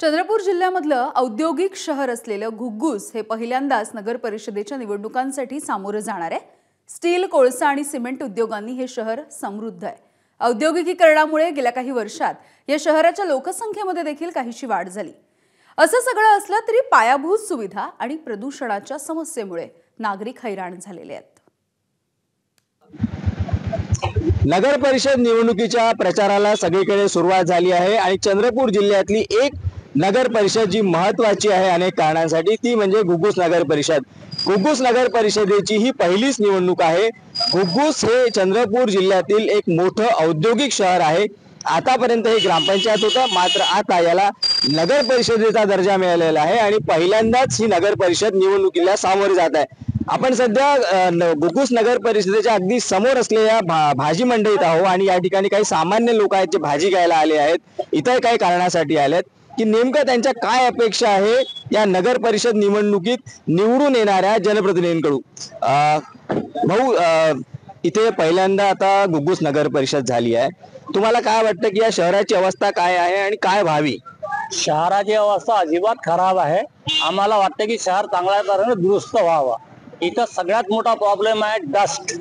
चंद्रपूर जिल्ह्यामधलं औद्योगिक शहर असलेलं घुग्गुस हे पहिल्यांदाच नगर परिषदेच्या निवडणुकांसाठी सामोरं जाणार आहे। स्टील, कोळसा आणि सिमेंट उद्योगांनी हे शहर समृद्ध आहे। औद्योगिकीकरणामुळे गेल्या काही वर्षात या शहराच्या लोकसंख्येमध्ये देखील काहीशी वाढ झाली। असं सगळं असलं तरी पायाभूत सुविधा आणि प्रदूषणाच्या समस्येमुळे नागरिक हैराण झालेले आहेत। नगर परिषद निवडणुकीच्या प्रचाराला सगळीकडे सुरुवात झाली आहे आणि चंद्रपूर जिल्ह्यातली एक नगर परिषद जी महत्त्वाची आहे अनेक कारणांसाठी ती म्हणजे घुग्गुस नगर परिषद। घुग्गुस नगर परिषदेची ही पहिलीच निवडणूक आहे। घुग्गुस हे चंद्रपूर जिल्ह्यातील एक मोठं औद्योगिक शहर आहे। आतापर्यंत हे ग्रामपंचायत होतं, मात्र आता याला नगर परिषदेचा दर्जा मिळालेला आहे आणि पहिल्यांदाच ही नगर परिषद निवडणुकीला सामोरे जात आहे। आपण सध्या घुग्गुस नगर परिषदेच्या अगदी समोर असलेल्या भाजी मंडईत आहोत आणि या ठिकाणी काही सामान्य लोक आहेत जे भाजी घ्यायला आले आहेत, इतर काही कारणासाठी आलेत की नेमकं त्यांच्या काय अपेक्षा आहे या नगर परिषद निवडणुकीत निवडून येणाऱ्या जनप्रतिनिधींकडून। भाऊ, इथे पहिल्यांदा आता घुग्गुस नगर परिषद झाली आहे, तुम्हाला काय वाटतं की या शहराची अवस्था काय आहे आणि काय व्हावी? शहराची अवस्था अजिबात खराब आहे। आम्हाला वाटतं की शहर चांगल्या तऱ्हेने दुरुस्त व्हावं। इथं सगळ्यात मोठा प्रॉब्लेम आहे डस्ट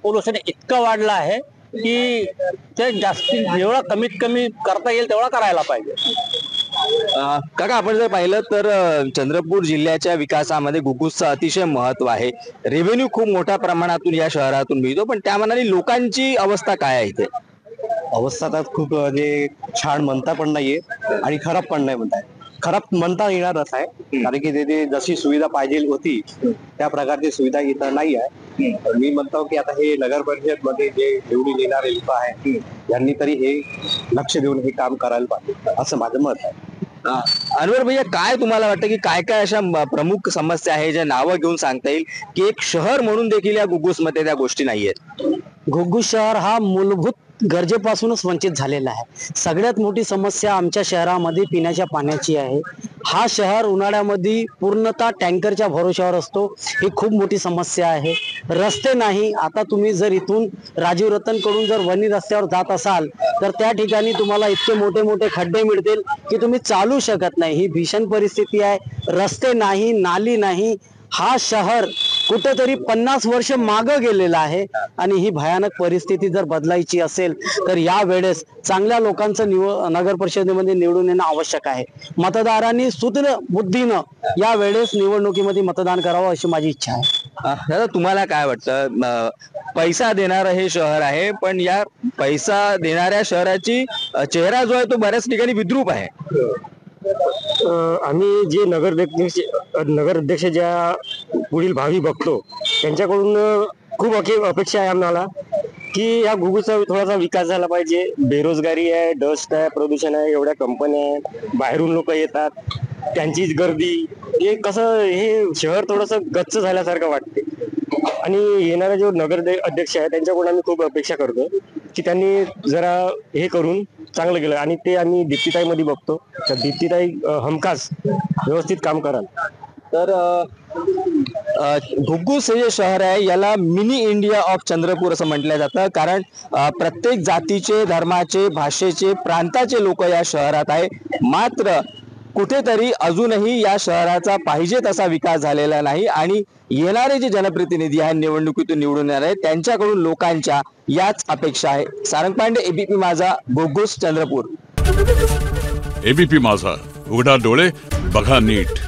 पोल्युशन इतकं वाढलं आहे की ते जास्तीत जेवढं कमीत कमी करता येईल तेवढा करायला पाहिजे। काका, आपण जर पाहिलं तर चंद्रपूर जिल्ह्याच्या विकासामध्ये घुग्गुसचं अतिशय महत्व आहे। रेव्हेन्यू खूप मोठ्या प्रमाणातून या शहरातून मिळतो, पण त्या मानाने लोकांची अवस्था काय आहे इथे? अवस्था तर खूप छान म्हणता पण नाहीये आणि खराब पण नाही म्हणताय। खराब म्हणता येणारच आहे, कारण की तिथे जशी सुविधा पाहिजे होती त्या प्रकारची सुविधा इथं नाही आहे। मी म्हणतो की आता हे नगर परिषद मध्ये जे निवडून येणारे लोक आहेत यांनी तरी हे लक्ष देऊन हे काम करायला पाहिजे असं माझं मत आहे। अनवर भैया, काय तुम्हाला वाटतं की काय काय अशा प्रमुख समस्या आहे ज्या नावं घेऊन सांगता येईल की एक शहर म्हणून देखील या घुग्गुस मध्ये त्या गोष्टी नाहीयेत? घुग्गुस शहर हा मूलभूत गरजेपासूनच वंचित झालेला आहे। सगळ्यात मोठी समस्या आमच्या शहरामध्ये पिण्याच्या पाण्याची आहे। हा शहर उन्हाळ्यामध्ये पूर्णतः टँकरच्या भरोश्यावर असतो, ही खूप मोठी समस्या आहे। रस्ते नाही, आता तुम्ही जर इथून राजीव रतन कडून जर वणी रस्त्यावर जात असाल तर त्या ठिकाणी तुम्हाला इतके मोठे मोठे खड्डे मिळतील की तुम्ही चालू शकत नाही। ही भीषण परिस्थिती आहे। रस्ते नाही, नाली नाही, हा शहर कुठेतरी 50 वर्ष मागे गेलेला आहे आणि ही भयानक परिस्थिती जर बदलायची असेल तर या वेळेस चांगल्या लोकांचं नगर परिषदेमध्ये निवडून येणं आवश्यक आहे। मतदारांनी सूत्र बुद्धीनं या वेळेस निवडणुकीमध्ये मतदान करावं अशी माझी इच्छा आहे। दादा, तुम्हाला काय वाटतं? पैसा देणारं हे शहर आहे, पण या पैसा देणाऱ्या शहराची चेहरा जो आहे तो बऱ्याच ठिकाणी विद्रूप आहे। आम्ही जे नगराध्यक्ष ज्या पुढील भावी बघतो त्यांच्याकडून खूप अपेक्षा आहे आम्हाला की या घुग्गुसचा थोडासा विकास झाला पाहिजे। बेरोजगारी आहे, डस्ट आहे, प्रदूषण आहे, एवढ्या कंपन्या आहे, बाहेरून लोक येतात, त्यांचीच गर्दी, हे कसं हे शहर थोडंसं गच्च झाल्यासारखं वाटते। आणि येणारा जो नगर अध्यक्ष आहे त्यांच्याकडून आम्ही खूप अपेक्षा करतो की त्यांनी जरा हे करून चांगलं केलं आणि ते आम्ही दीप्तीताई मध्ये बघतो तर दीप्तीताई हमखास व्यवस्थित काम कराल। तर घुग्गुस हे जे शहर आहे याला मिनी इंडिया ऑफ चंद्रपूर असं म्हटलं जातं, कारण प्रत्येक जातीचे, धर्माचे, भाषेचे, प्रांताचे लोक या शहरात आहे। मात्र कुठेतरी अजूनही या शहराचा पाहिजे तसा विकास झालेला नाही आणि येणारे जे जनप्रतिनिधी आहेत निवडणुकीतून निवडून येणार आहेत त्यांच्याकडून लोकांच्या याच अपेक्षा आहे। सारंग पांडे, एबीपी माझा, घुग्गुस, चंद्रपूर। एबीपी माझा, उघडा डोळे बघा नीट।